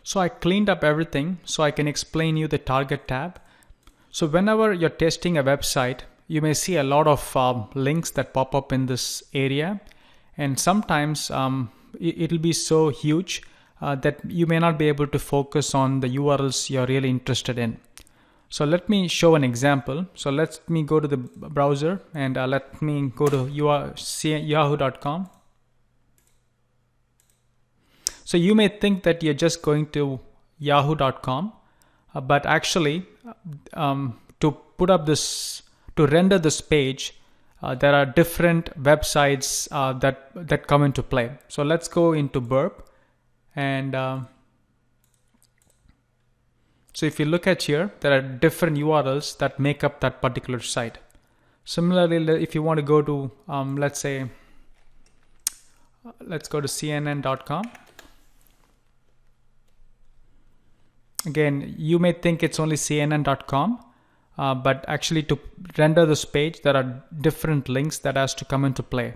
So I cleaned up everything so I can explain you the target tab. So whenever you're testing a website, you may see a lot of links that pop up in this area, and sometimes it'll be so huge that you may not be able to focus on the URLs you're really interested in. So let me show an example. So let me go to the browser and let me go to yahoo.com. So you may think that you're just going to yahoo.com, but actually to render this page, there are different websites that come into play. So let's go into Burp, and so if you look at here, there are different URLs that make up that particular site. Similarly, if you want to go to let's go to CNN.com. Again, you may think it's only CNN.com, but actually to render this page, there are different links that has to come into play.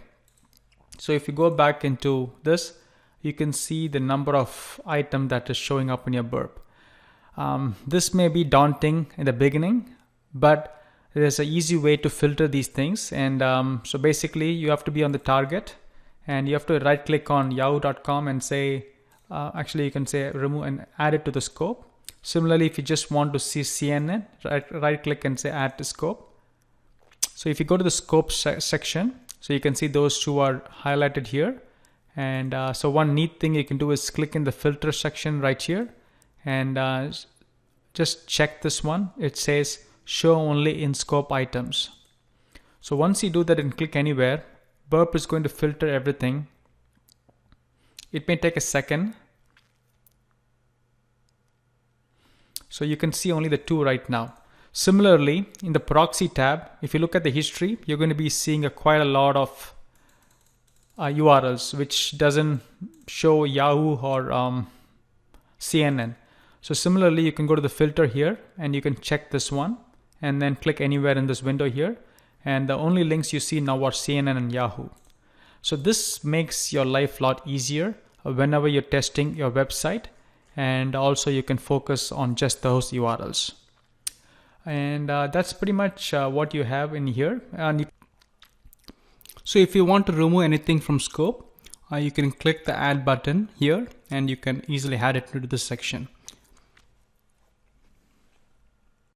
So if you go back into this, you can see the number of items that is showing up in your Burp. This may be daunting in the beginning, but there's an easy way to filter these things. And so basically you have to be on the target, and you have to right click on yahoo.com and say, actually you can say remove and add it to the scope. Similarly, if you just want to see CNN, right click and say add to scope. So if you go to the scope section, so you can see those two are highlighted here. And so one neat thing you can do is click in the filter section right here, and just check this one. It says show only in scope items. So once you do that and click anywhere, Burp is going to filter everything. It may take a second. So you can see only the two right now. Similarly, in the proxy tab, if you look at the history, you're going to be seeing quite a lot of URLs, which doesn't show Yahoo or CNN. So similarly, you can go to the filter here and you can check this one and then click anywhere in this window here. And the only links you see now are CNN and Yahoo. So this makes your life a lot easier whenever you're testing your website. And also you can focus on just those URLs. And that's pretty much what you have in here. So if you want to remove anything from scope, you can click the add button here and you can easily add it to this section.